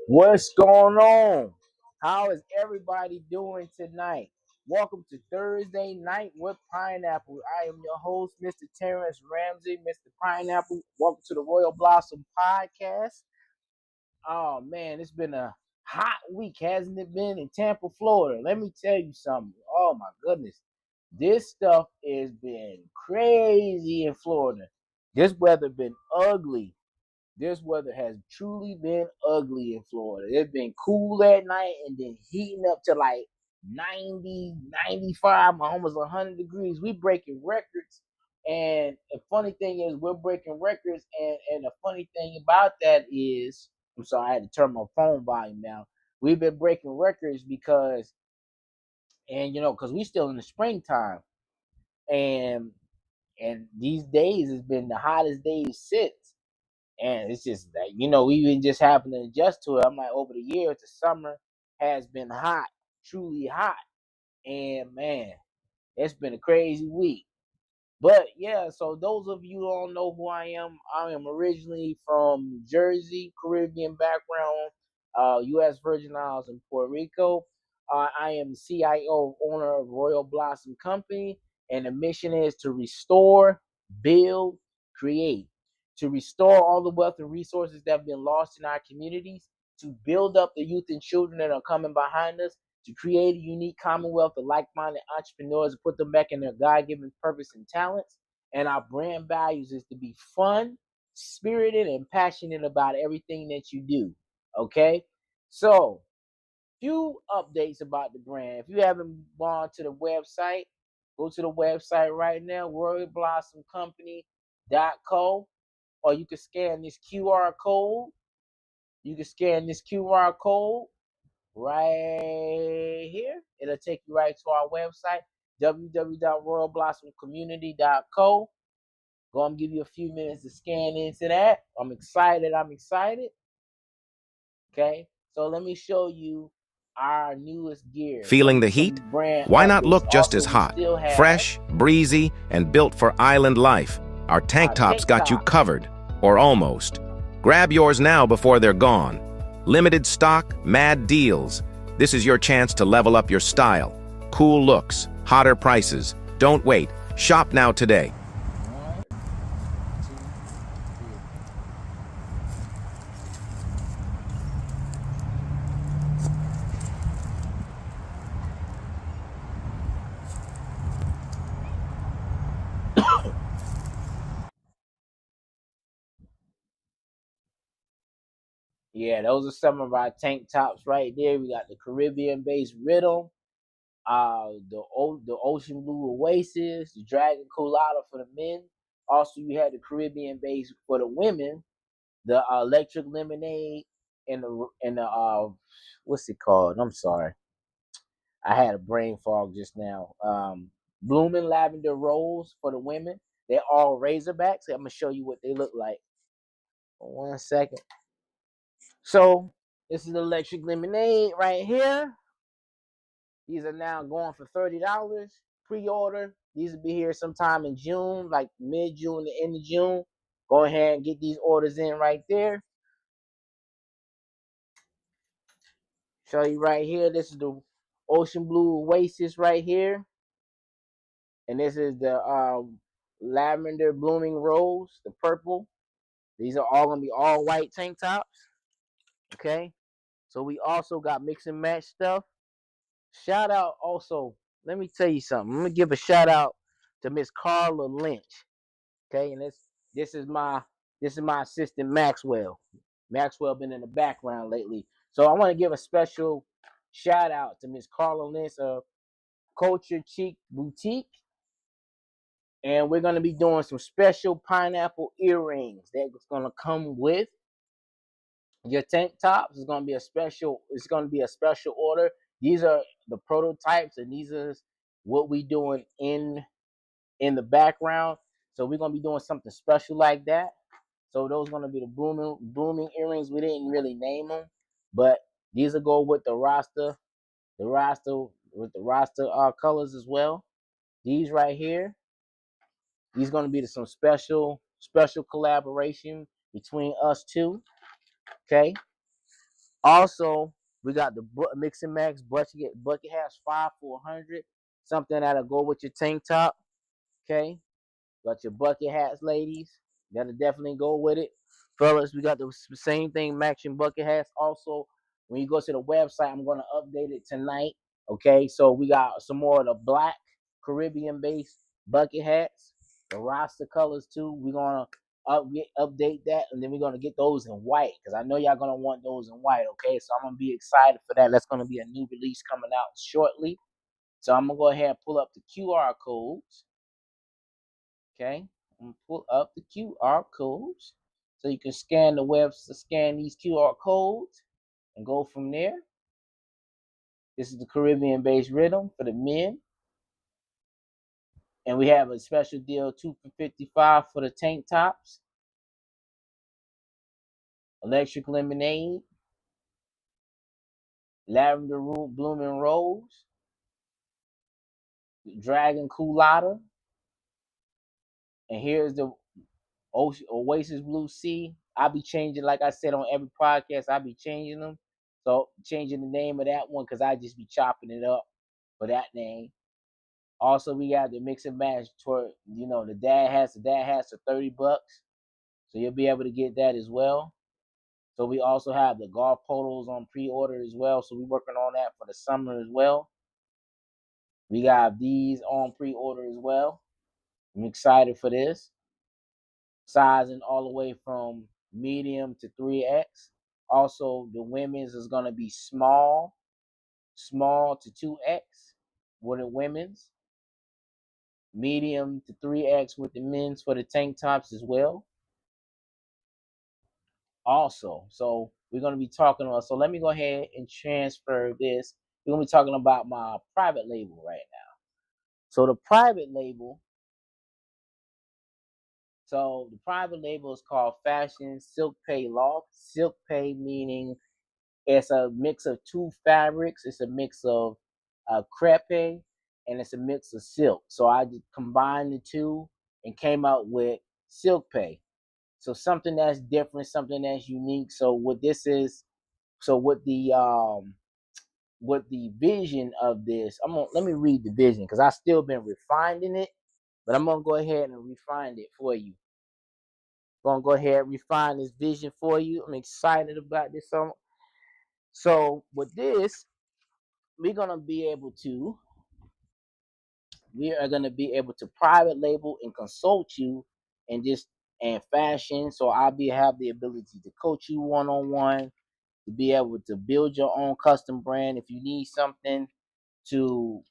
What's going on? How is everybody doing tonight? Welcome to Thursday Night with Pineapple. I am your host, Mr. Terrence Ramsey, Mr. Pineapple. Welcome to the Royal Blossom Podcast. Oh man, it's been a hot week, hasn't it been, in Tampa, Florida? Let me tell you something. Oh my goodness. This stuff has been crazy in Florida. This weather been ugly. This weather has truly been ugly in Florida. It's been cool at night and then heating up to like 90, 95, almost 100 degrees. We breaking records. And the funny thing is we're breaking records. And the funny thing about that is, I'm sorry, I had to turn my phone volume down. We've been breaking records because, because we still in the springtime. And these days has been the hottest days since. And it's just that, we been just having to adjust to it. I'm like, over the years, the summer has been hot, truly hot. And man, it's been a crazy week. But yeah, so those of you who don't know who I am originally from New Jersey, Caribbean background, U.S. Virgin Islands and Puerto Rico. I am CIO, owner of Royal Blossom Company, and the mission is to restore, build, create, to restore all the wealth and resources that have been lost in our communities, to build up the youth and children that are coming behind us, to create a unique commonwealth of like-minded entrepreneurs, to put them back in their God-given purpose and talents. And our brand values is to be fun, spirited, and passionate about everything that you do. Okay? So, few updates about the brand. If you haven't gone to the website, go to the website right now, royalblossomcompany.co, or you can scan this QR code. You can scan this QR code right here. It'll take you right to our website, www.royalblossomcommunity.co. Gonna give you a few minutes to scan into that. I'm excited. Okay, so let me show you our newest gear. Feeling the heat? Why not look just as hot, fresh, breezy, and built for island life? Our tank tops got you covered, or almost. Grab yours now before they're gone. Limited stock, mad deals. This is your chance to level up your style. Cool looks, hotter prices. Don't wait. Shop now today. Yeah, those are some of our tank tops right there. We got the Caribbean-based Rhythm, the Ocean Blue Oasis, the Dragon Colada for the men. Also, you had the Caribbean-based for the women, the Electric Lemonade, and the what's it called? I'm sorry, I had a brain fog just now. Blooming Lavender Rose for the women. They're all Razorbacks. I'm gonna show you what they look like. 1 second. So this is the Electric Lemonade right here. These are now going for $30 pre-order. These will be here sometime in June, like mid-June to end of June. Go ahead and get these orders in right there. Show you right here. This is the Ocean Blue Oasis right here. And this is the Lavender Blooming Rose, the purple. These are all going to be all white tank tops. Okay. So we also got mix and match stuff. Shout out also, let me tell you something. Let me give a shout out to Miss Carla Lynch. Okay, and this is my assistant Maxwell. Maxwell been in the background lately. So I want to give a special shout out to Miss Carla Lynch of Culture Cheek Boutique. And we're gonna be doing some special pineapple earrings that's gonna come with your tank tops. It's gonna be a special order. These are the prototypes, and these are what we doing in the background. So we're gonna be doing something special like that. So those are gonna be the blooming earrings. We didn't really name them, but these will go with the roster with the roster colors as well. These right here, these gonna be some special collaboration between us two. Okay. Also, we got the mix and max bucket hats 5 for 100. Something that'll go with your tank top. Okay. Got your bucket hats, ladies. That'll definitely go with it. Fellas, we got the same thing, matching bucket hats. Also, when you go to the website, I'm going to update it tonight. Okay, so we got some more of the black Caribbean based bucket hats, the Rasta colors too. We're going to update that, and then we're going to get those in white because I know y'all going to want those in white. Okay, so I'm going to be excited for that. That's going to be a new release coming out shortly. So I'm going to go ahead and pull up the QR codes. Okay, I'm gonna pull up the QR codes so you can scan scan these QR codes and go from there. This is the Caribbean based rhythm for the men. And we have a special deal 2 for $55 for the tank tops, electric lemonade, lavender root blooming rose, dragon culotta, and here's the Oasis Blue Sea. I'll be changing, like I said on every podcast, I'll be changing them. So changing the name of that one because I just be chopping it up for that name. Also, we got the mix and match toward the dad hats. The dad hats are $30, so you'll be able to get that as well. So we also have the golf polos on pre-order as well. So we're working on that for the summer as well. We got these on pre-order as well. I'm excited for this. Sizing all the way from medium to 3X. Also, the women's is gonna be small to 2X with the women's. Medium to 3X with the men's for the tank tops as well. Also, so we're gonna be talking about. So let me go ahead and transfer this. We're gonna be talking about my private label right now. So the private label. So the private label is called Fashion Silk Pay Loft. Silk Pay meaning it's a mix of two fabrics. It's a mix of crepe and it's a mix of silk. So I just combined the two and came out with Silk Pay. So something that's different, something that's unique. So what this is, so what the vision of this, let me read the vision because I still been refining it, but I'm gonna go ahead and refine it for you. Gonna go ahead and refine this vision for you. I'm excited about this. So with this, we're gonna be able to we are gonna be able to private label and consult you and fashion. So I'll have the ability to coach you one-on-one, to be able to build your own custom brand. If you need something to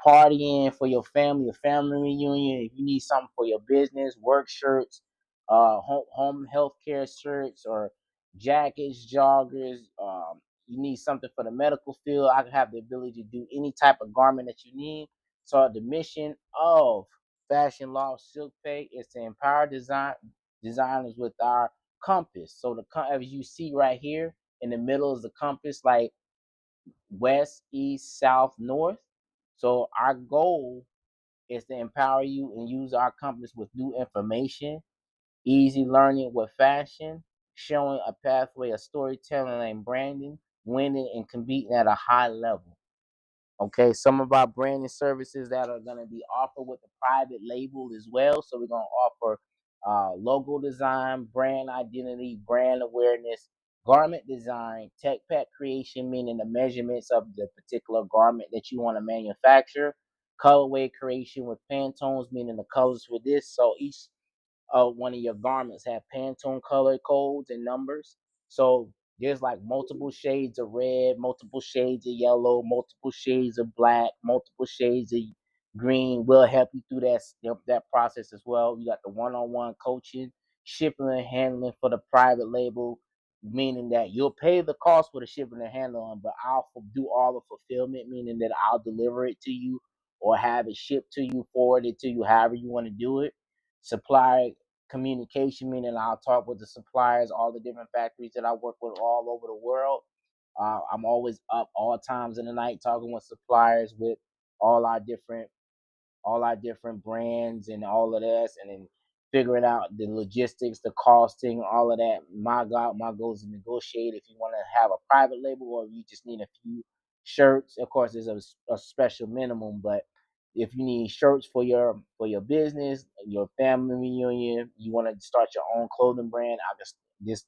party in for your family reunion, if you need something for your business, work shirts, home healthcare shirts, or jackets, joggers, you need something for the medical field, I have the ability to do any type of garment that you need. So the mission of Fashion Law Silk Pay is to empower designers with our compass. So as you see right here in the middle is the compass, like west, east, south, north. So our goal is to empower you and use our compass with new information, easy learning with fashion, showing a pathway of storytelling and branding, winning and competing at a high level. Okay, some of our branding services that are going to be offered with the private label as well. So we're going to offer logo design, brand identity, brand awareness, garment design, tech pack creation, meaning the measurements of the particular garment that you want to manufacture, colorway creation with Pantones, meaning the colors for this. So each one of your garments have Pantone color codes and numbers. So there's like multiple shades of red, multiple shades of yellow, multiple shades of black, multiple shades of green. We'll help you through that process as well. You got the one-on-one coaching, shipping and handling for the private label, meaning that you'll pay the cost for the shipping and handling, but I'll do all the fulfillment, meaning that I'll deliver it to you or have it shipped to you, forwarded to you, however you want to do it. Supplier communication, meaning I'll talk with the suppliers, all the different factories that I work with all over the world. I'm always up all times in the night talking with suppliers with all our different all our different brands and all of this, and then figuring out the logistics, the costing, all of that. My goal is to negotiate if you want to have a private label or if you just need a few shirts. Of course, there's a special minimum, but if you need shirts for your business, your family reunion, you want to start your own clothing brand, I just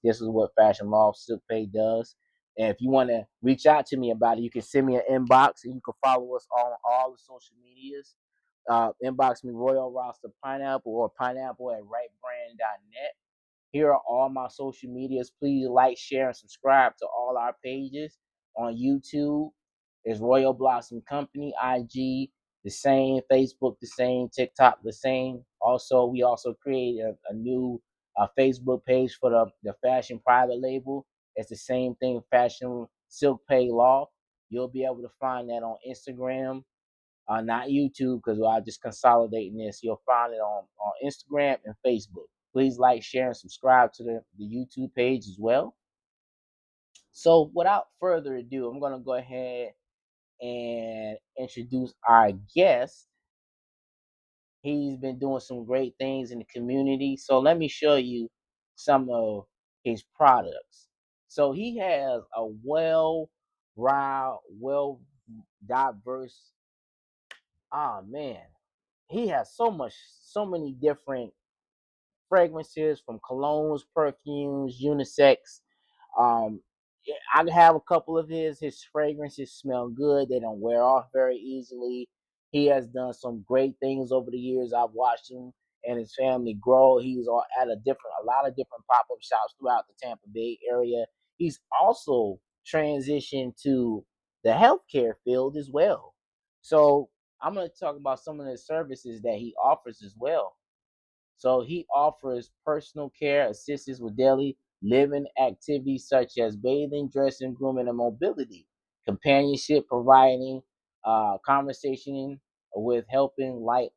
this is what Fashion Loft Silk Pay does. And if you want to reach out to me about it, you can send me an inbox and you can follow us on all the social medias. Inbox me Royal Roster Pineapple or pineapple at rightbrand.net. Here are all my social medias. Please like, share, and subscribe to all our pages. On YouTube is Royal Blossom Company, IG the same, Facebook the same, TikTok the same. Also, we also created a new Facebook page for the fashion private label. It's the same thing, Fashion Silk Pay Law. You'll be able to find that on Instagram, not YouTube, because I'm just consolidating this. You'll find it on Instagram and Facebook. Please like, share, and subscribe to the YouTube page as well. So, without further ado, I'm going to go ahead and introduce our guest. He's been doing some great things in the community. So, let me show you some of his products. So, he has a well diverse, man, he has so many different fragrances from colognes, perfumes, unisex. Um, I have a couple of his. His fragrances smell good. They don't wear off very easily. He has done some great things over the years. I've watched him and his family grow. He's at a lot of different pop up shops throughout the Tampa Bay area. He's also transitioned to the healthcare field as well. So I'm going to talk about some of the services that he offers as well. So he offers personal care assistance with daily living activities such as bathing, dressing, grooming, and mobility, companionship, providing conversation with helping light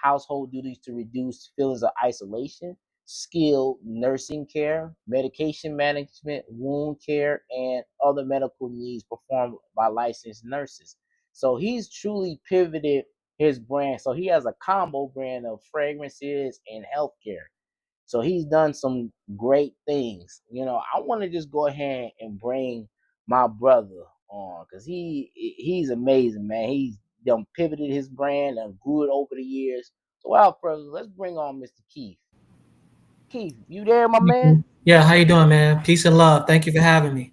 household duties to reduce feelings of isolation, skilled nursing care, medication management, wound care, and other medical needs performed by licensed nurses. So he's truly pivoted his brand. So he has a combo brand of fragrances and healthcare. So he's done some great things. I want to just go ahead and bring my brother on because he's amazing, man. He's done pivoted his brand and grew it over the years. So without further, let's bring on Mr. Keith. Keith, you there, my man? Yeah, how you doing, man? Peace and love. Thank you for having me.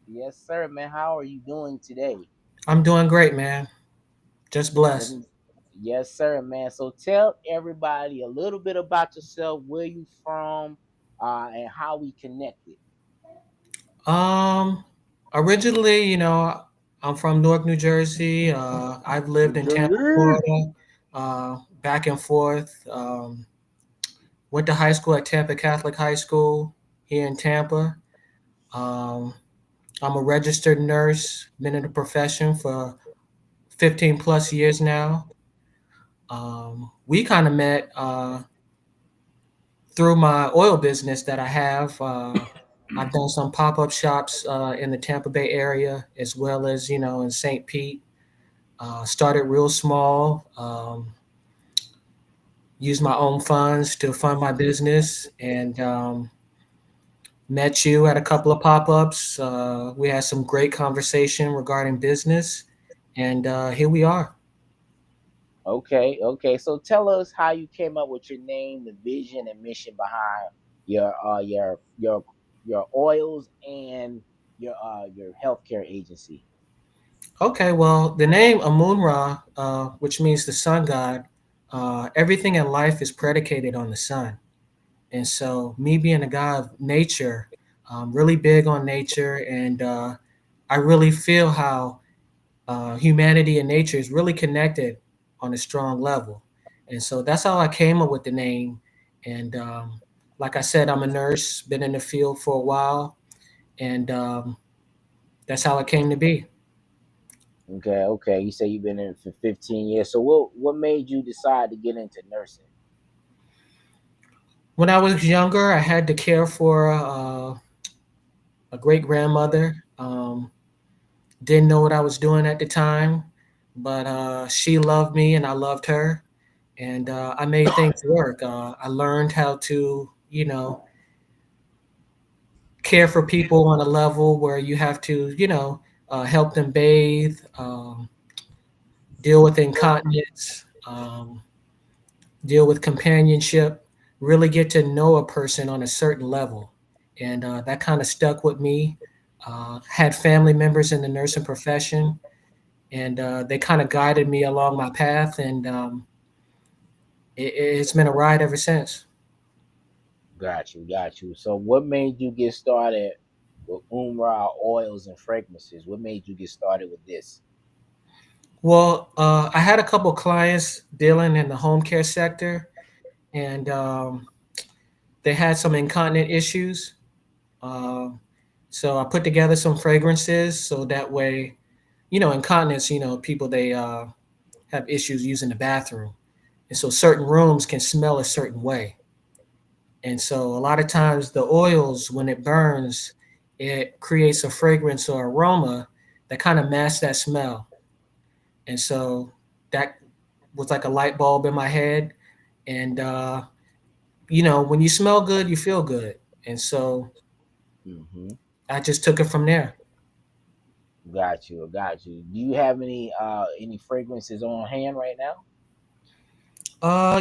Yes, sir, man. How are you doing today? I'm doing great, man. Just Let blessed. me, yes, sir, man. So tell everybody a little bit about yourself, where you from, and how we connected. Um, Originally, I'm from Newark, New Jersey. I've lived New in Tampa, Jersey. Florida, back and forth. Went to high school at Tampa Catholic High School here in Tampa. Um, I'm a registered nurse. Been in the profession for 15 plus years now. We kind of met through my oil business that I have. I've done some pop up shops in the Tampa Bay area as well as in St. Pete. Started real small. Used my own funds to fund my business and met you at a couple of pop ups. We had some great conversation regarding business, and here we are. Okay, okay. So tell us how you came up with your name, the vision and mission behind your your oils and your healthcare agency. Okay, well, the name Amun Ra, which means the sun god, everything in life is predicated on the sun. And so, me being a guy of nature, I'm really big on nature, and I really feel how humanity and nature is really connected on a strong level. And so, that's how I came up with the name. And like I said, I'm a nurse, been in the field for a while, and that's how it came to be. Okay, okay. You say you've been in it for 15 years. So what made you decide to get into nursing? When I was younger, I had to care for a great grandmother. Didn't know what I was doing at the time, but she loved me and I loved her. and I made things work. I learned how to, care for people on a level where you have to, help them bathe, deal with incontinence, deal with companionship, really get to know a person on a certain level. And that kind of stuck with me. Had family members in the nursing profession, and they kind of guided me along my path, and it's been a ride ever since. Got you, got you. So, what made you get started with Umrah oils and fragrances? What made you get started with this? Well, I had a couple clients dealing in the home care sector, and they had some incontinent issues. Um, so I put together some fragrances so that way, incontinence, people they have issues using the bathroom, and so certain rooms can smell a certain way. And so a lot of times the oils, when it burns, it creates a fragrance or aroma that kind of masks that smell. And so that was like a light bulb in my head. And when you smell good, you feel good. And so Hmm. I just took it from there. Got you, got you. Do you have any fragrances on hand right now?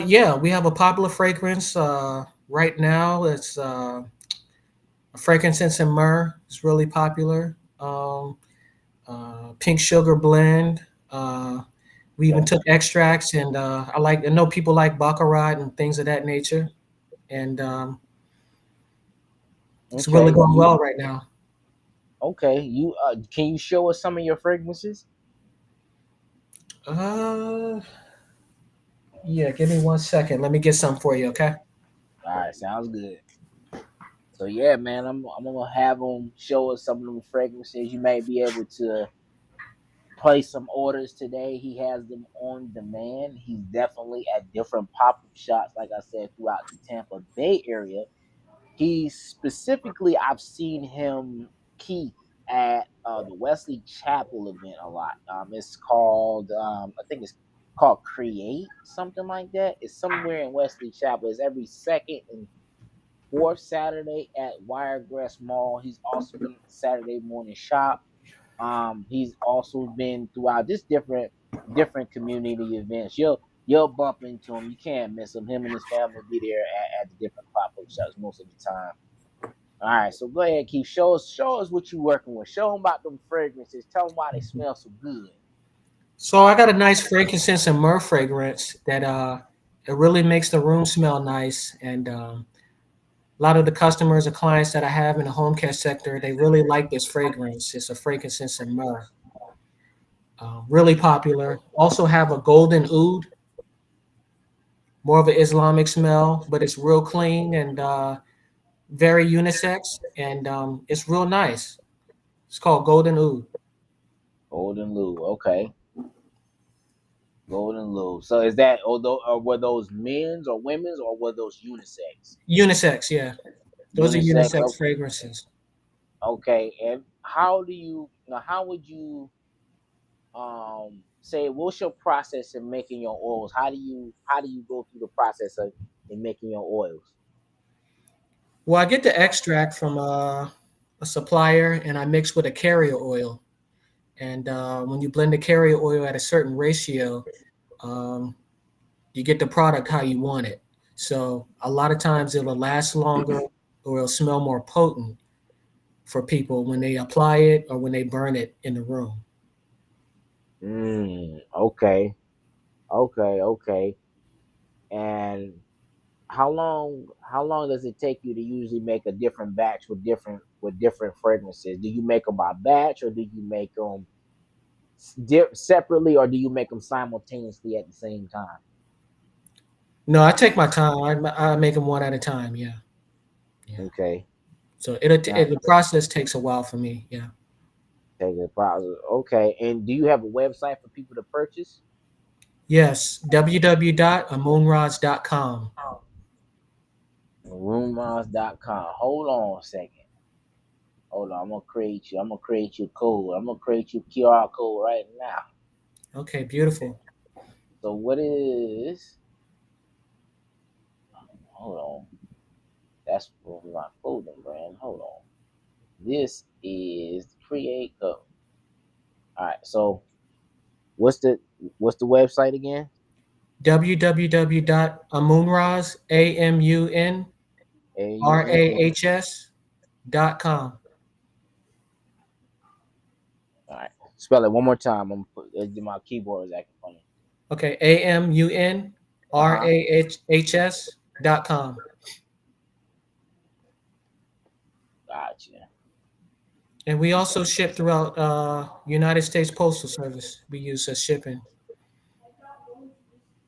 Yeah, we have a popular fragrance right now. It's a frankincense and myrrh. It's really popular. Pink sugar blend. We even Okay, took extracts, and I know people like baccarat and things of that nature, and it's really okay. going well right now. You can you show us some of your fragrances? Uh, yeah, give me 1 second. Let me get some for you, okay? All right, sounds good. So yeah, man, I'm gonna have them show us some of them fragrances. You may be able to place some orders today. He has them on demand. He's definitely at different pop-up shops, like I said, throughout the Tampa Bay area. He specifically, I've seen him, Keith, at the Wesley Chapel event a lot. It's called, I think it's called Create, something like that. It's somewhere in Wesley Chapel. It's every second and fourth Saturday at Wiregrass Mall. He's also been at the Saturday morning shop. He's also been throughout just different community events. You'll bump into him. You can't miss him. Him and his family will be there at the different pop up shops most of the time. All right, so go ahead, Keith. Show us what you're working with. Show them about them fragrances. Tell them why they Mhm. smell so good. So I got a nice frankincense and myrrh fragrance that it really makes the room smell nice, and a lot of the customers or clients that I have in the home care sector, they really like this fragrance. It's a frankincense and myrrh, really popular. Also have a golden oud, more of an Islamic smell, but it's real clean and very unisex, and it's real nice. It's called golden oud. Golden Lou, okay. Golden Lou. So is that although or were those men's or women's or were those unisex? Unisex, yeah. Those are Unisex. unisex fragrances. Okay. And how do you now? How would you say what's your process in making your oils? How do you go through the process of in making your oils? Well, I get the extract from a supplier, and I mix with a carrier oil. And when you blend the carrier oil at a certain ratio, um, you get the product how you want it. So a lot of times it'll last longer or it'll smell more potent for people when they apply it or when they burn it in the room. Okay. Okay. And how long does it take you to usually make a different batch with different fragrances? Do you make them by batch or do you make them separately or do you make them simultaneously at the same time? No, I take my time. I make them one at a time. Yeah, yeah. Okay. So Now the process takes a while for me. Yeah. take the process. Okay. And do you have a website for people to purchase? Yes, www.amoonrods.com. Roommouse.com. Hold on a second. Hold on. I'm gonna create you a code. I'm gonna create you a QR code right now. Okay, beautiful. So what is? Hold on. That's for my clothing brand. Hold on. This is Create Go. All right. So what's the what's the website again? www.amunrahs, AUN. AMUNRAHS.com. All right. Spell it one more time. I'm gonna put my keyboard is acting funny. Okay, Uh huh. AMUNRAHS.com. Gotcha. And we also ship throughout United States Postal Service. We use as shipping.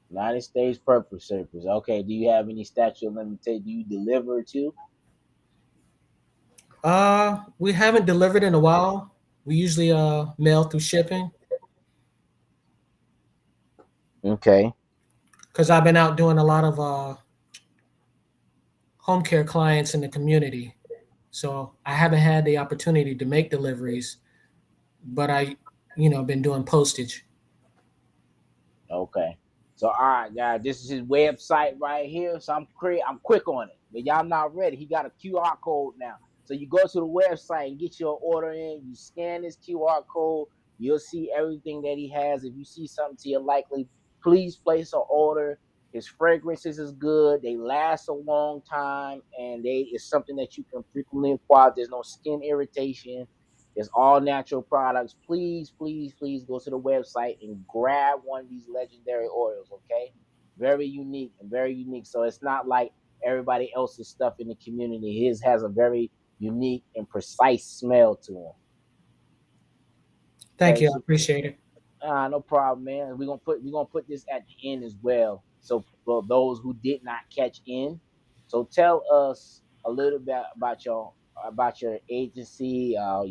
United States Purpose Service. Okay. Do you have any statute of limitation? Do you deliver to? We haven't delivered in a while. We usually mail through shipping Okay. because I've been out doing a lot of home care clients in the community. So I haven't had the opportunity to make deliveries, but been doing postage. Okay. So all right, guys, this is his website right here. So I'm quick on it. But y'all not ready. He got a QR code now. So you go to the website and get your order in. You scan this QR code. You'll see everything that he has. If you see something to your likely, please place an order. His fragrances is good. They last a long time, and they is something that you can frequently acquire. There's no skin irritation. It's all natural products. Please, please, please go to the website and grab one of these legendary oils, okay? Very unique and very unique. So it's not like everybody else's stuff in the community. His has a very unique and precise smell to him. Thank Okay, you. I so appreciate it. no problem, man. We're gonna put this at the end as well. So for those who did not catch in, so tell us a little bit about your agency. I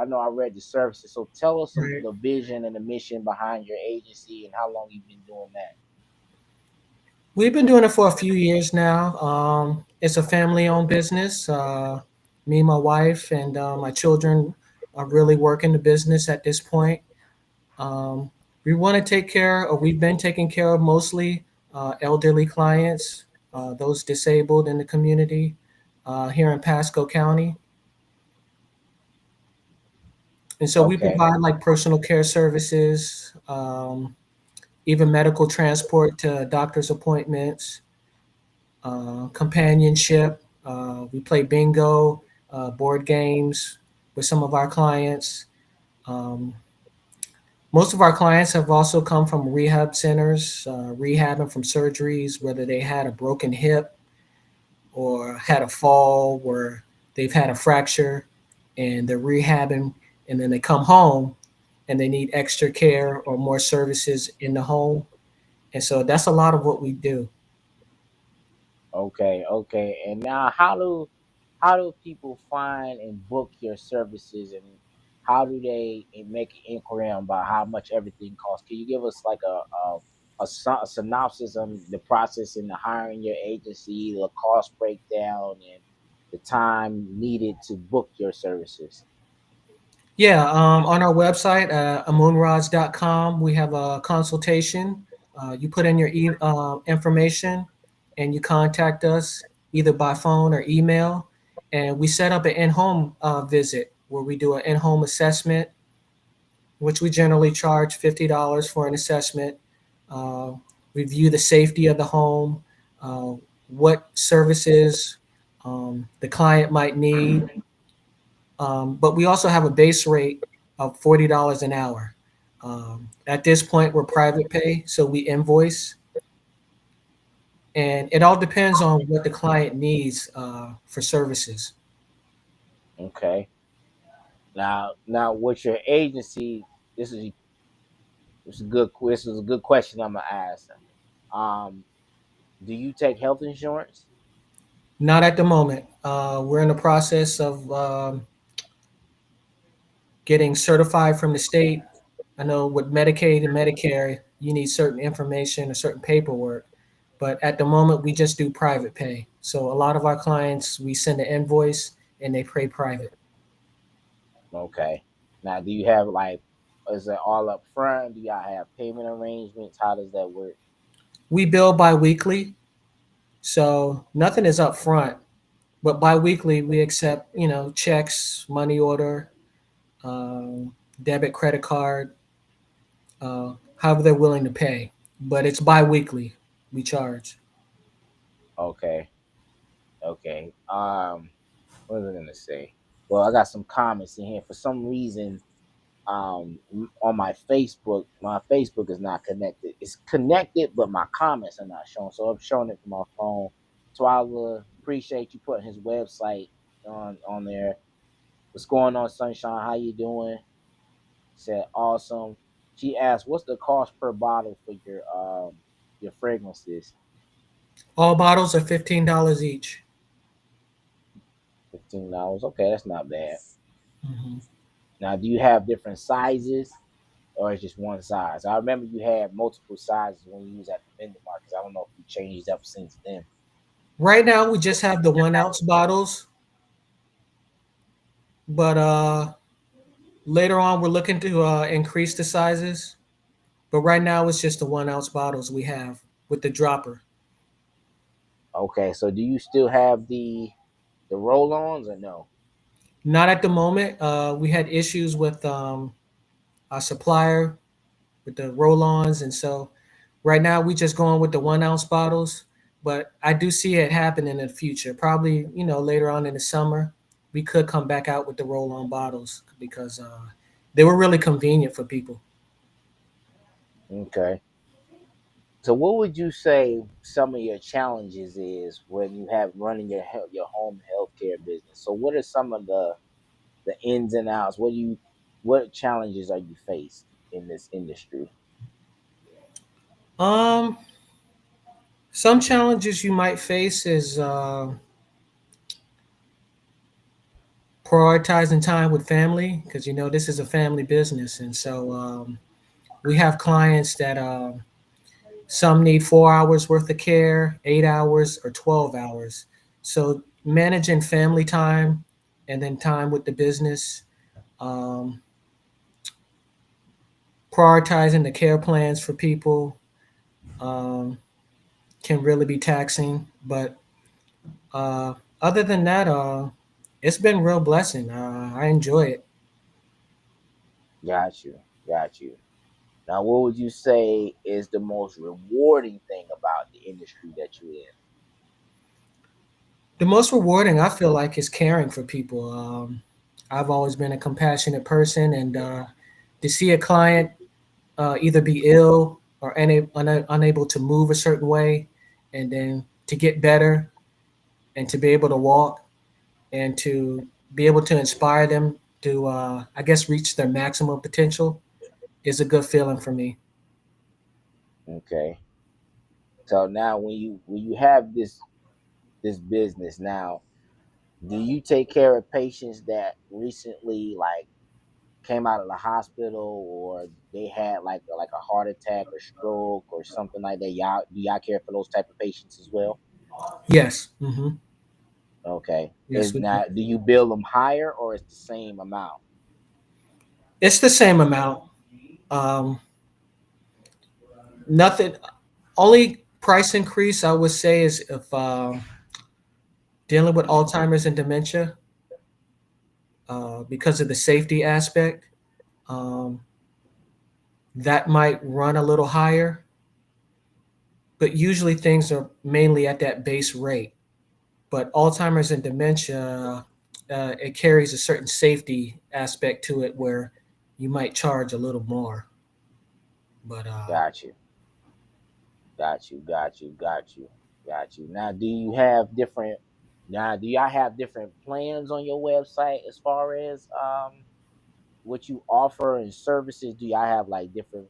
know I read the services. So tell us Right. the vision and the mission behind your agency and how long you've been doing that. We've been doing it for a few years now. It's a family-owned business. Me, my wife, and my children are really working the business at this point. Um, we want to take care, or we've been taking care of mostly elderly clients, those disabled in the community here in Pasco County. And so we Okay, provide like personal care services, even medical transport to doctor's appointments, companionship. We play bingo, board games with some of our clients. Um, Most of our clients have also come from rehab centers, rehabbing from surgeries, whether they had a broken hip or had a fall where they've had a fracture and they're rehabbing, and then they come home and they need extra care or more services in the home. And so that's a lot of what we do. okay, okay. And now, how do people find and book your services, and how do they make an inquiry about how much everything costs? Can you give us like a synopsis on the process in the hiring your agency, the cost breakdown, and the time needed to book your services? Yeah, on our website, amunrods.com, we have a consultation. You put in your information and you contact us either by phone or email. And we set up an in home visit where we do an in home assessment, which we generally charge $50 for an assessment. Uh, Review the safety of the home, uh, what services the client might need, but we also have a base rate of $40 an hour. At this point, we're private pay, so we invoice, and it all depends on what the client needs for services. Okay. Now, with your agency, this is this is a good question I'm gonna ask. Um, do you take health insurance? Not at the moment. We're in the process of getting certified from the state. I know with Medicaid and Medicare, you need certain information or certain paperwork, but at the moment, we just do private pay. So a lot of our clients, we send an invoice and they pay private. Okay. Now, do you have like, is it all up front? Do y'all have payment arrangements? How does that work? We bill biweekly, So nothing is up front, but biweekly we accept, checks, money order, um, debit, credit card, however they're willing to pay. But it's biweekly we charge. Okay. Okay. What was I gonna say? Well, I got some comments in here. For some reason, on my Facebook is not connected. It's connected, but my comments are not shown. So I'm showing it from my phone. So I will appreciate you putting his website on there. What's going on, Sunshine? How you doing? Said awesome. She asked, "What's the cost per bottle for your fragrances?" All bottles are $15 each. $15. Okay, that's not bad. Mhm. Now, do you have different sizes, or it's just one size? I remember you had multiple sizes when you was at the vending markets. I don't know if you changed up since then. Right now we just have the 1 ounce bottles, but later on we're looking to increase the sizes. But right now it's just the 1 ounce bottles we have with the dropper. Okay, so do you still have the roll-ons or no? Not at the moment. We had issues with our supplier with the roll-ons, and so right now we just going with the 1 ounce bottles. But I do see it happening in the future. Probably, later on in the summer, we could come back out with the roll-on bottles because they were really convenient for people. Okay. So what would you say some of your challenges is when you have running your home healthcare business? So what are some of the ins and outs? What challenges are you faced in this industry? Um, some challenges you might face is prioritizing time with family because this is a family business, and so we have clients that some need 4 hours worth of care, 8 hours, or 12 hours. So managing family time and then time with the business, um, prioritizing the care plans for people um, can really be taxing. But uh, other than that, it's been a real blessing. I enjoy it. Got you. Got you. Now, what would you say is the most rewarding thing about the industry that you're in? The most rewarding I feel like is caring for people. I've always been a compassionate person, and to see a client either be ill or unable to move a certain way, and then to get better and to be able to walk and to be able to inspire them to, I guess, reach their maximum potential is a good feeling for me. Okay. So now, when you have this business now, do you take care of patients that recently like came out of the hospital or they had like a heart attack or stroke or something like that? Y'all do y'all care for those type of patients as well? Yes. Okay. Yes, Is we do. now do you bill them higher or it's the same amount? It's the same amount. Um, Nothing. Only price increase I would say is if dealing with Alzheimer's and dementia because of the safety aspect. Um, that might run a little higher, but usually things are mainly at that base rate. But Alzheimer's and dementia, it carries a certain safety aspect to it where you might charge a little more. But Got you. Got you. Got you. Got you. Got you. Now, do y'all have different plans on your website as far as what you offer and services? Do y'all have like different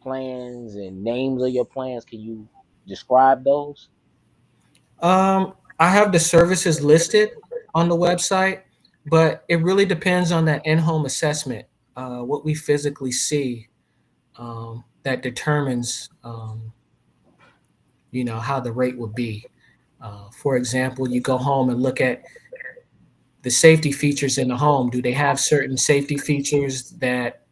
plans and names of your plans? Can you describe those? I have the services listed on the website, but it really depends on that in-home assessment, what we physically see that determines, how the rate would be. For example, you go home and look at the safety features in the home. Do they have certain safety features that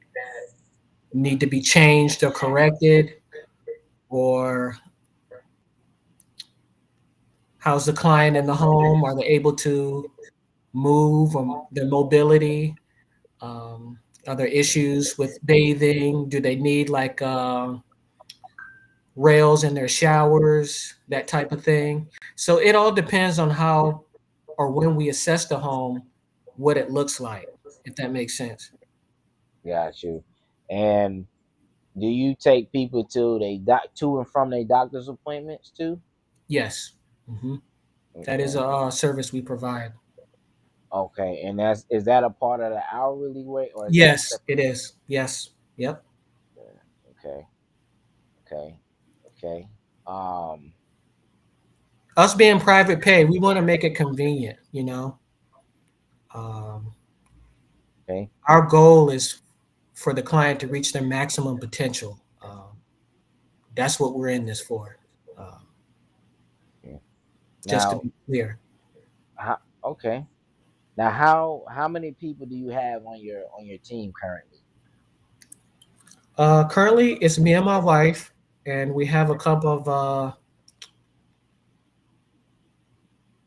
need to be changed or corrected? Or How's the client in the home? Are they able to move or their mobility? Are there issues with bathing? Do they need like rails in their showers, that type of thing? So it all depends on how or when we assess the home, what it looks like, if that makes sense. Got you. And do you take people to to and from their doctor's appointments too? Yes. hmm That is Okay. a service we provide. Okay. And is that a part of the hourly rate or is that a Yes, separate? it is. Yes. Yep. Okay. Okay. Okay. Um. Us being private pay, we want to make it convenient, you know. Um, Okay. our goal is for the client to reach their maximum potential. That's what we're in this for. Uh, Okay. just to Now, be clear. okay. Now, how many people do you have on your team currently? Currently, it's me and my wife, and we have a couple of,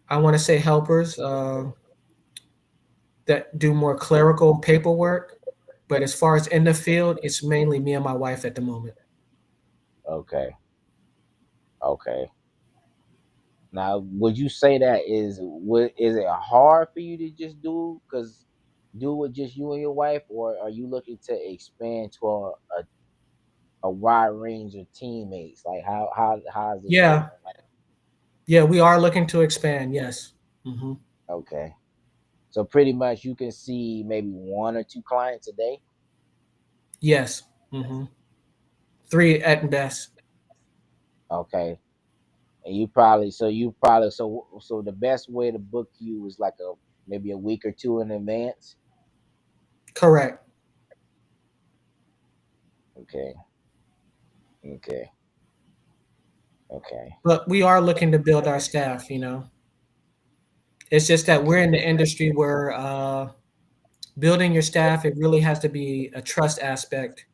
I want to say, helpers that do more clerical paperwork. But as far as in the field, it's mainly me and my wife at the moment. Okay. Okay. Now, would you say that is it hard for you to just do with just you and your wife, or are you looking to expand to a wide range of teammates? Like how is this Yeah, working? Like, yeah, we are looking to expand. Yes. hmm okay, so pretty much you can see maybe one or two clients a day. Yes. hmm Three at best. Okay, and you probably so the best way to book you is like a maybe a week or two in advance. Correct. Okay, okay, okay. But we are looking to build our staff. It's just that we're Okay. in the industry where building your staff, it really has to be a trust aspect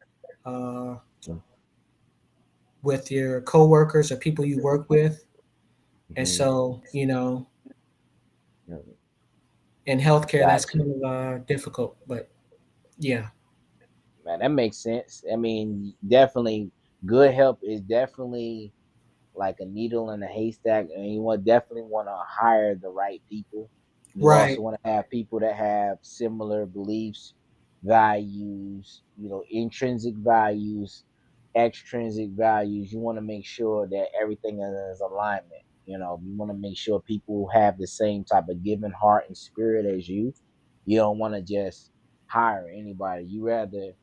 uh, with your coworkers or people you work with. And Mm-hmm. so, in healthcare, that's Gotcha. kind of difficult. But yeah, Man, that makes sense. I mean, definitely good help is definitely like a needle in a haystack, and definitely want to hire the right people. You also right. want to have people that have similar beliefs, values, intrinsic values, extrinsic values. You want to make sure that everything is alignment. You want to make sure people have the same type of giving heart and spirit as you. You don't want to just hire anybody. You rather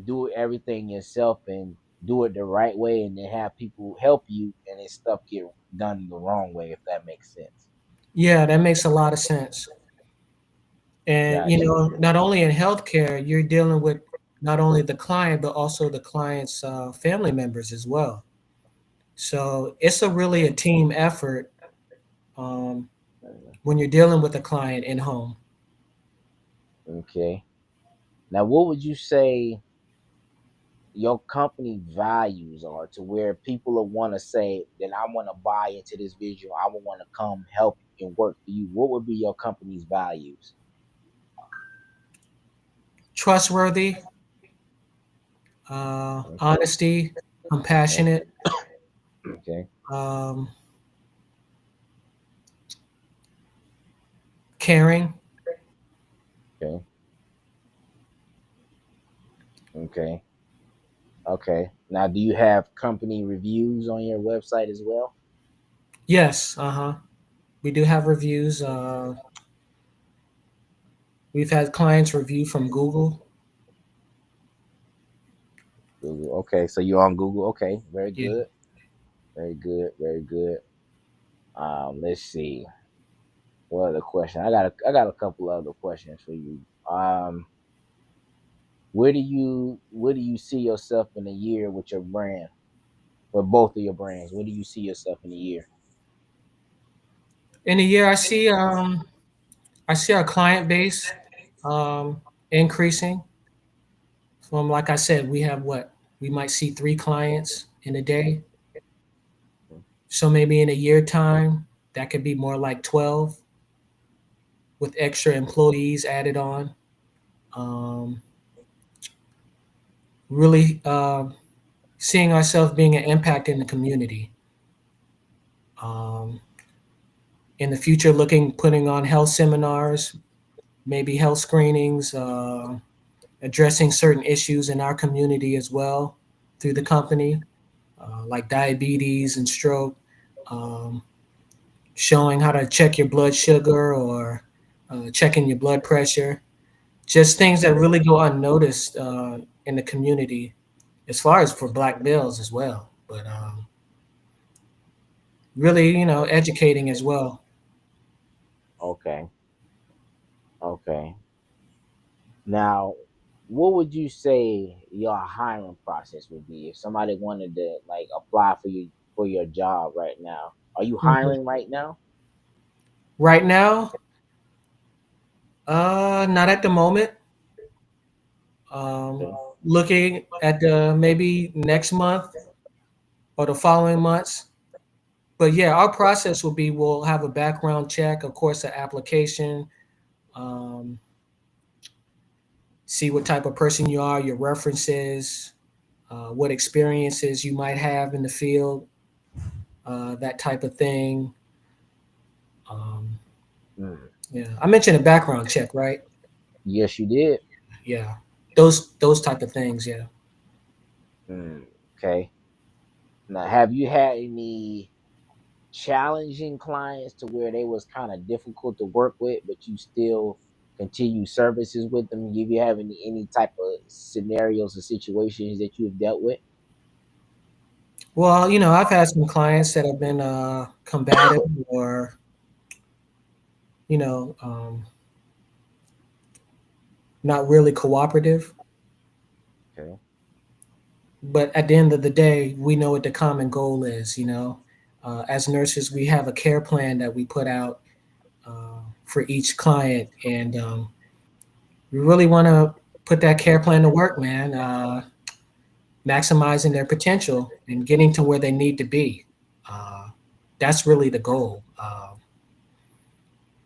do everything yourself and do it the right way and then have people help you and then stuff get done the wrong way, if that makes sense. Yeah, that makes a lot of sense. And, Got you. not only in healthcare, you're dealing with not only the client, but also the client's family members as well. So it's really a team effort um, when you're dealing with a client in home. Okay. Now, what would you say your company values are to where people will want to say that I want to buy into this vision, I would want to come help and work for you? What would be your company's values? Trustworthy, honesty, Okay. compassionate, Okay. um, caring. Okay. Okay. Okay. Now, do you have company reviews on your website as well? Yes, we do have reviews. We've had clients review from Google. Google. Okay, so you're on Google. Okay, very Yeah. good. Very good. Very good. Let's see. What other question? I got a couple other questions for you. Where do you see yourself in a year with your brand? With both of your brands, where do you see yourself in a year? In a year, I see our client base um, increasing. From like I said, we have what we might see three clients in a day. So maybe in a year time, that could be more like 12 with extra employees added on. Um, really seeing ourselves being an impact in the community. Um, in the future, putting on health seminars, maybe health screenings, addressing certain issues in our community as well through the company, like diabetes and stroke, um, showing how to check your blood sugar or checking your blood pressure. Just things that really go unnoticed in the community, as far as for Black males as well. But really, educating as well. Okay. Okay. Now, what would you say your hiring process would be if somebody wanted to like apply for your job right now? Are you Mhm. hiring right now? Right now, not at the moment. Okay. Looking at the maybe next month or the following months. But yeah, our process will be we'll have a background check, of course, an application, um, see what type of person you are, your references, what experiences you might have in the field, that type of thing. Um, Mm. yeah, I mentioned a background check, right? Yes, you did. Yeah, those type of things. Yeah. Mm. Okay. Now, have you had any challenging clients to where they was kind of difficult to work with, but you still continue services with them? If you have any type of scenarios or situations that you have dealt with? Well, I've had some clients that have been combative or you know um, not really cooperative. Okay. But at the end of the day, we know what the common goal is. As nurses, we have a care plan that we put out for each client, and we really want to put that care plan to work, man. Maximizing their potential and getting to where they need to be. Uh, that's really the goal.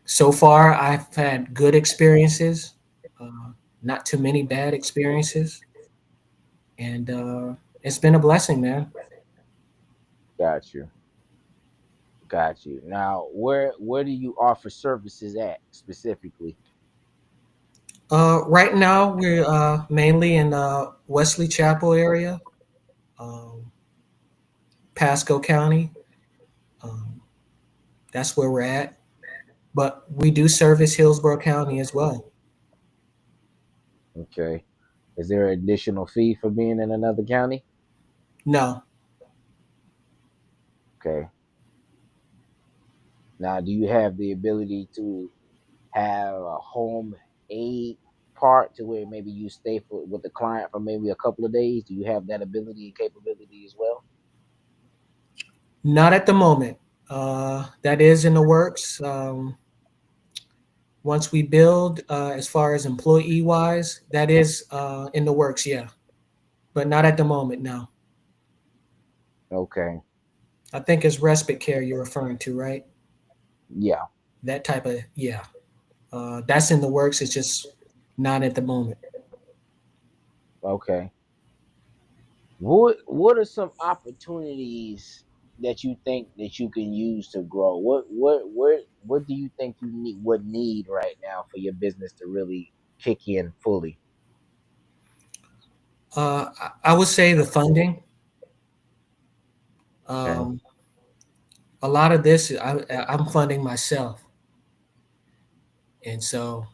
So far, I've had good experiences, uh, not too many bad experiences, and it's been a blessing, man. Got you. Got you. Now, where do you offer services at specifically? Right now, we're mainly in the Wesley Chapel area, um, Pasco County. Um, that's where we're at. But we do service Hillsborough County as well. Okay. Is there an additional fee for being in another county? No, Okay. Now, do you have the ability to have a home aid part to where maybe you stay with the client for maybe a couple of days? Do you have that ability and capability as well? not at the moment. That is in the works. Once we build, as far as employee wise, that is in the works, yeah. But not at the moment, no. Okay. I think it's respite care you're referring to, right? Yeah. That type of, yeah. That's in the works. It's just not at the moment. Okay. What are some opportunities that you think that you can use to grow? What do you think you need right now for your business to really kick in fully? I would say the funding. Okay. Um, a lot of this, I'm funding myself, and so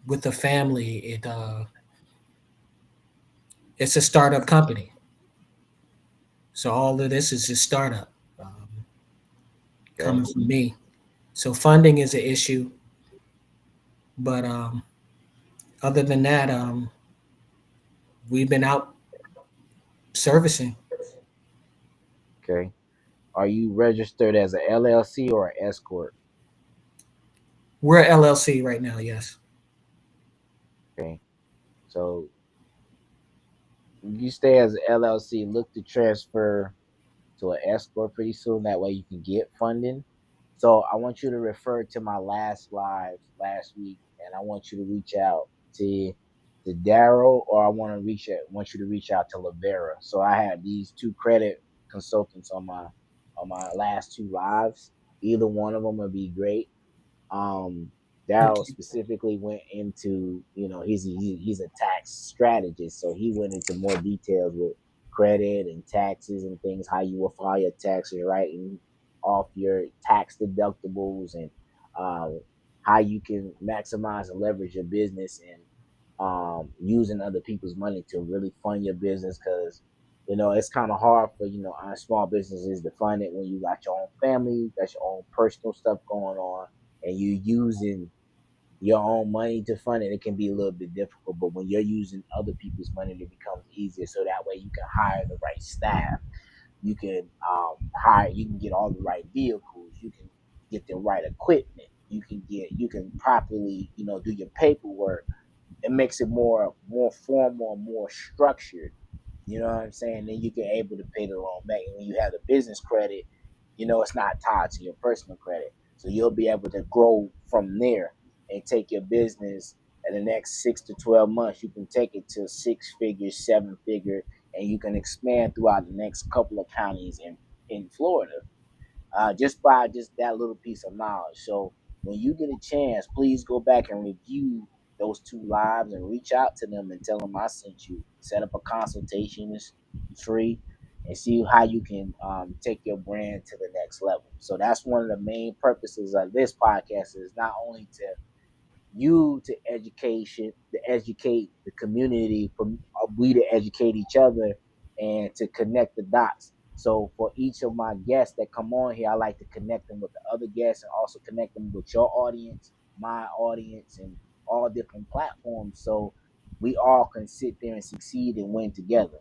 with the family, it's a startup company. So all of this is just startup Okay. coming from me. So funding is an issue, but other than that, we've been out servicing. Okay. Are you registered as a LLC or an S corp? We're LLC right now, yes. Okay. So you stay as an LLC. Look to transfer to an escort pretty soon. That way you can get funding. So I want you to refer to my last live last week, and I want you to reach out to Daryl, or I want you to reach out to Lavera. So I had these two credit consultants on my last two lives. Either one of them would be great. um Daryl Okay. specifically went into, he's a tax strategist, so he went into more details with credit and taxes and things, how you will file your taxes, writing off your tax deductibles, and um, how you can maximize and leverage your business, and using other people's money to really fund your business, because it's kind of hard for our small businesses to fund it when you got your own family, you got your own personal stuff going on, and you using your own money to fund it. It can be a little bit difficult, but when you're using other people's money, it becomes easier. So that way, you can hire the right staff. You can hire. You can get all the right vehicles. You can get the right equipment. You can properly do your paperwork. It makes it more formal and more structured. You know what I'm saying? Then you can able to pay the loan back. And when you have the business credit, it's not tied to your personal credit. So you'll be able to grow from there and take your business in the next 6 to 12 months. You can take it to 6 figure, 7 figure, and you can expand throughout the next couple of counties in Florida, just by just that little piece of knowledge. So when you get a chance, please go back and review those two lives and reach out to them and tell them I sent you. Set up a consultation, it's free, and see how you can take your brand to the next level. So that's one of the main purposes of this podcast, is not only to you to educate the community, from we to educate each other and to connect the dots. So for each of my guests that come on here, I like to connect them with the other guests, and also connect them with your audience, my audience, and all different platforms, so we all can sit there and succeed and win together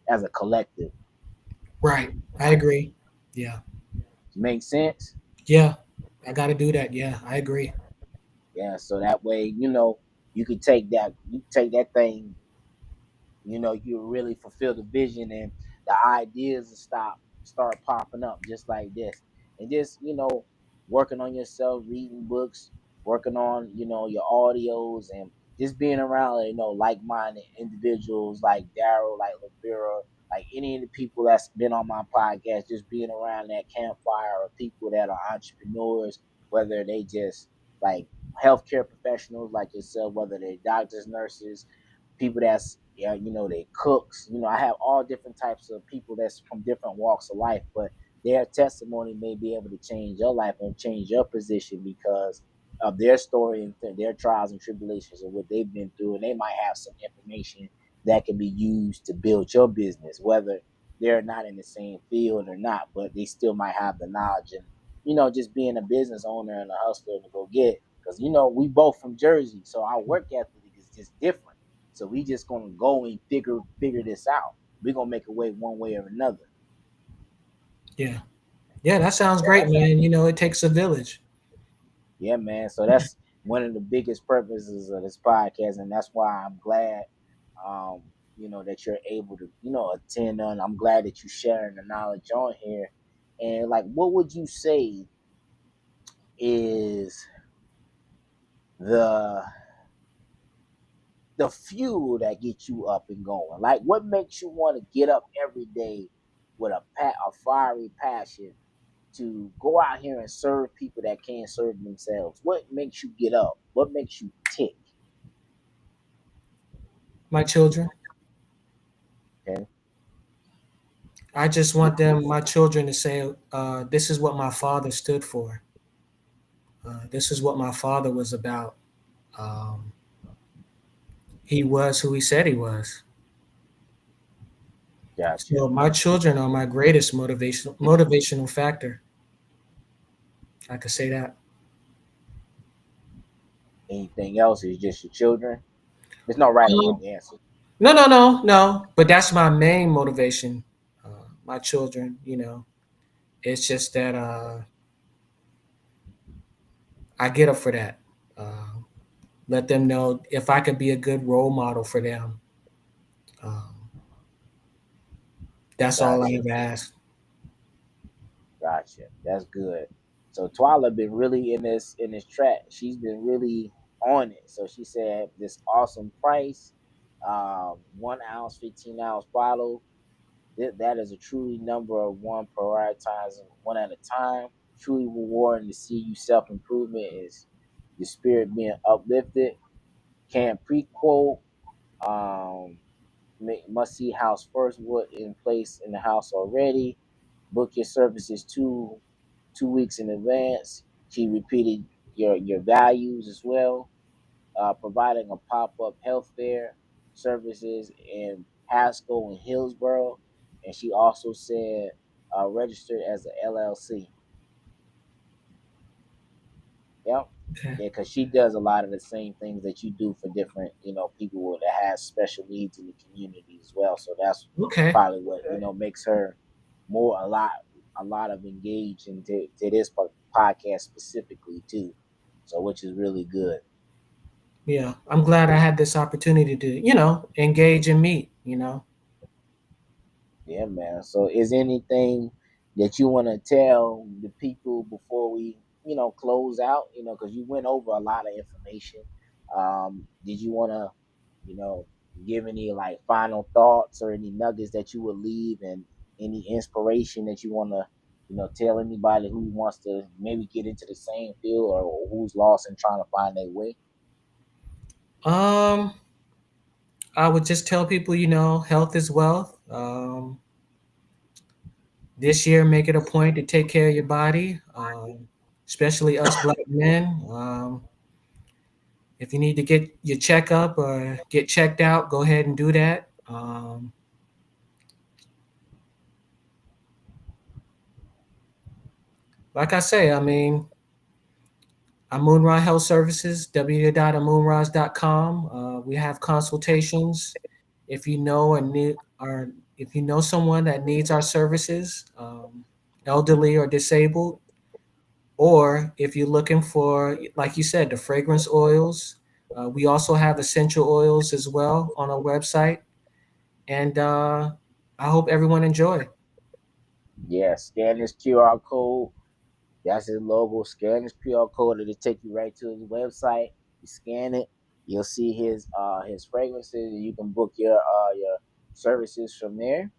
as a collective. Right. I agree. Yeah. Make sense? Yeah. I got to do that. Yeah. I agree. Yeah, so that way, you take that thing, you really fulfill the vision, and the ideas will start popping up just like this. And just, working on yourself, reading books, working on, your audios, and just being around, like-minded individuals like Daryl, like Lavera, like any of the people that's been on my podcast, just being around that campfire of people that are entrepreneurs, whether they just like healthcare professionals like yourself, whether they're doctors, nurses, people that's, yeah, they cooks. I have all different types of people that's from different walks of life, but their testimony may be able to change your life and change your position because of their story and their trials and tribulations and what they've been through, and they might have some information that can be used to build your business, whether they're not in the same field or not, but they still might have the knowledge. And just being a business owner and a hustler to go get, because we both from Jersey, so our work ethic is just different. So we just gonna go and figure this out. We're gonna make a way one way or another. Yeah. Yeah. That sounds great, man. It takes a village. Yeah, man. So that's one of the biggest purposes of this podcast, and that's why I'm glad, um, that you're able to, attend on. I'm glad that you're sharing the knowledge on here. And like, what would you say is the fuel that gets you up and going? Like, what makes you want to get up every day with a fiery passion to go out here and serve people that can't serve themselves? What makes you get up? What makes you tick? My children. Okay. I just want my children to say, this is what my father stood for. This is what my father was about. Um, he was who he said he was. Gotcha. So my children are my greatest motivational factor. I could say that. Anything else is just your children. There's no right or Um, wrong answer. no, no, no, no. But that's my main motivation. My children. It's just that I get up for that. Uh, Let them know if I could be a good role model for them. Um, that's all I Gotcha. have asked. Gotcha. That's good. So Twila been really in this track. She's been really on it. So she said this awesome price, 1 ounce, 15-ounce bottle. That is a truly number of one, prioritizing one at a time. Truly rewarding to see you self improvement is your spirit being uplifted. Can't pre-quote. Um, must see house first. What in place in the house already. Book your services 2 weeks in advance. She repeated your values as well. Providing a pop-up health fair services in Pasco and Hillsboro, and she also said registered as a LLC. Yep. Okay. Yeah, because she does a lot of the same things that you do for different, people that has special needs in the community as well. So that's Okay. probably what makes her more a lot of engaged into to this podcast specifically too. So which is really good. Yeah, I'm glad I had this opportunity to, engage and meet. Yeah, man. So, is anything that you want to tell the people before we, close out? Because you went over a lot of information. Did you want to, you know, give any like final thoughts or any nuggets that you would leave, and any inspiration that you want to, tell anybody who wants to maybe get into the same field, or who's lost and trying to find their way? Um, I would just tell people, health is wealth. This year, make it a point to take care of your body, especially us black men. If you need to get your checkup or get checked out, go ahead and do that. Like I say, I mean, Amunra Health Services, www.amunras.com. We have consultations. If you know and need, or if you know someone that needs our services, elderly or disabled, or if you're looking for, like you said, the fragrance oils, we also have essential oils as well on our website. And I hope everyone enjoy. Yeah, scan this QR code. That's his logo. Scan this QR code, it'll take you right to his website. You scan it, you'll see his fragrances, and you can book your services from there.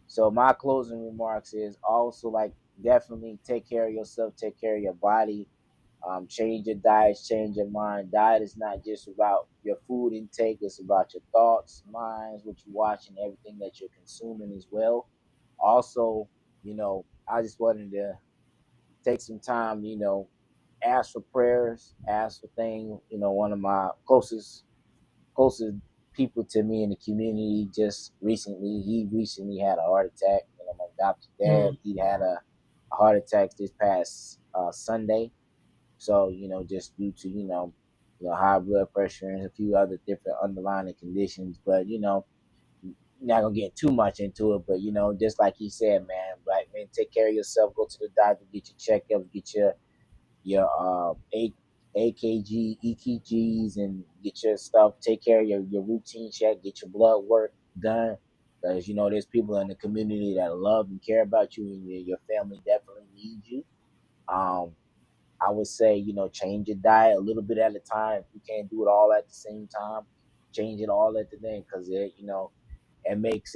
So my closing remarks is also like, definitely take care of yourself, take care of your body. Change your diet, change your mind. Diet is not just about your food intake; it's about your thoughts, minds, what you watch, and everything that you're consuming as well. Also, I just wanted to take some time, ask for prayers, ask for things. One of my closest people to me in the community he recently had a heart attack. My adopted dad, Mm, he had a heart attack this past Sunday. So, just due to, high blood pressure and a few other different underlying conditions. But, not gonna get too much into it, but just like he said, man, like, man, take care of yourself, go to the doctor, get your checkups, get your AKG, EKGs, and get your stuff. Take care of your routine check. Get your blood work done, because there's people in the community that love and care about you, and your family definitely needs you. Um, I would say change your diet a little bit at a time. If you can't do it all at the same time, change it all at the thing, because it makes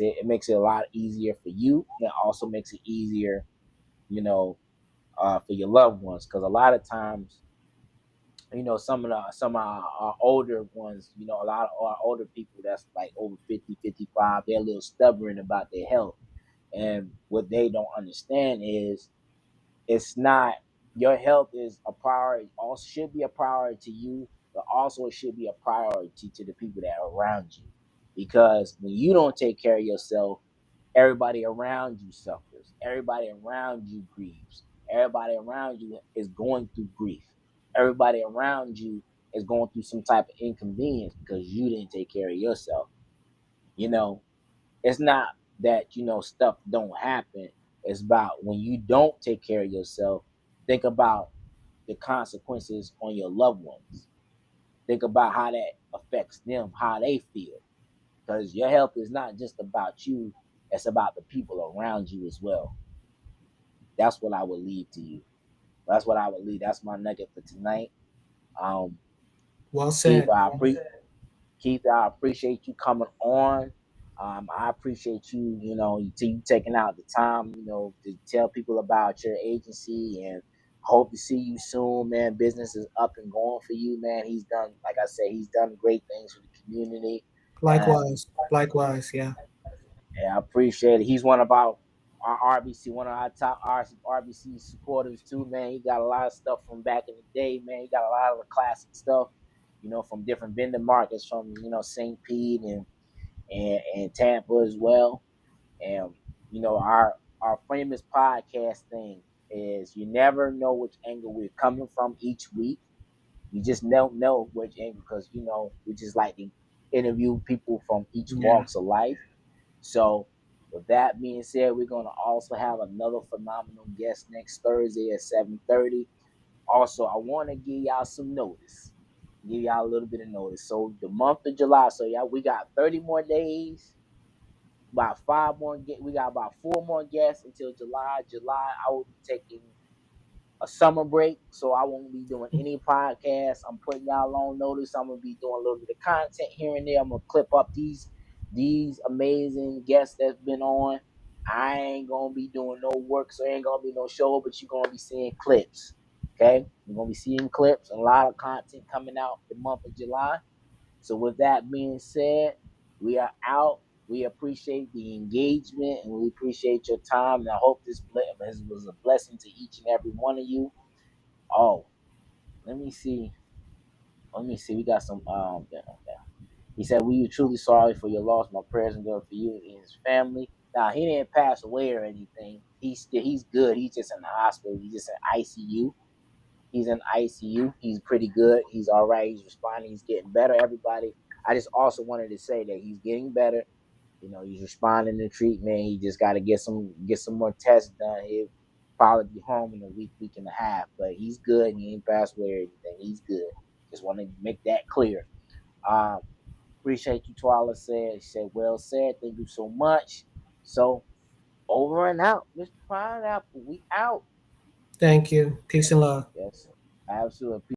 it a lot easier for you. And it also makes it easier, you know, for your loved ones, because a lot of times some of our older ones, a lot of our older people that's like over 50, 55, they're a little stubborn about their health. And what they don't understand is, it's not, your health is a priority, also should be a priority to you, but also it should be a priority to the people that are around you. Because when you don't take care of yourself, everybody around you suffers, everybody around you grieves, everybody around you is going through grief, everybody around you is going through some type of inconvenience because you didn't take care of yourself. you know it's not that stuff don't happen. It's about when you don't take care of yourself. Think about the consequences on your loved ones. Think about how that affects them, how they feel, because your health is not just about you, it's about the people around you as well. That's what I would leave to you. That's what I would leave. That's my nugget for tonight. Um, Well Keith, said. Keith, I appreciate you coming on. I appreciate you, you taking out the time, to tell people about your agency, and hope to see you soon, man. Business is up and going for you, man. He's done, like I said, he's done great things for the community, and Likewise. Likewise. Yeah. yeah, I appreciate it. He's one of our RBC, one of our top RBC supporters too, man. He got a lot of stuff from back in the day, man. He got a lot of the classic stuff, from different vendor markets, from St. Pete and Tampa as well. And our famous podcast thing is you never know which angle we're coming from each week. You just don't know which angle because we just like to interview people from each Yeah. walks of life. So, with that being said, we're gonna also have another phenomenal guest next Thursday at 7:30. Also, I want to give y'all some notice. Give y'all a little bit of notice. So, the month of July. So, yeah, we got 30 more days. About five more. We got about four more guests until July. July, I will be taking a summer break, so I won't be doing any podcasts. I'm putting y'all on notice. I'm gonna be doing a little bit of content here and there. I'm gonna clip up these amazing guests that's been on. I ain't gonna be doing no work, so ain't gonna be no show, but you're gonna be seeing clips. Okay, you're gonna be seeing clips, a lot of content coming out the month of July. So with that being said, we are out. We appreciate the engagement and we appreciate your time. And I hope this was a blessing to each and every one of you. Oh, let me see. Let me see. We got some. Yeah, okay. He said, "We are truly sorry for your loss. My prayers and good for you and his family." Now he didn't pass away or anything. He's good. He's just in the hospital. He's just in ICU. He's in ICU. He's pretty good. He's all right. He's responding. He's getting better. Everybody. I just also wanted to say that he's getting better. He's responding to treatment. He just got to get some more tests done. He'll probably be home in a week and a half. But he's good. And he ain't passed away or anything. He's good. Just want to make that clear. Um, Appreciate you, Twala said. She said, well said. Thank you so much. So over and out, Mr. Pineapple. We out. Thank you. Peace and love. Yes, absolutely.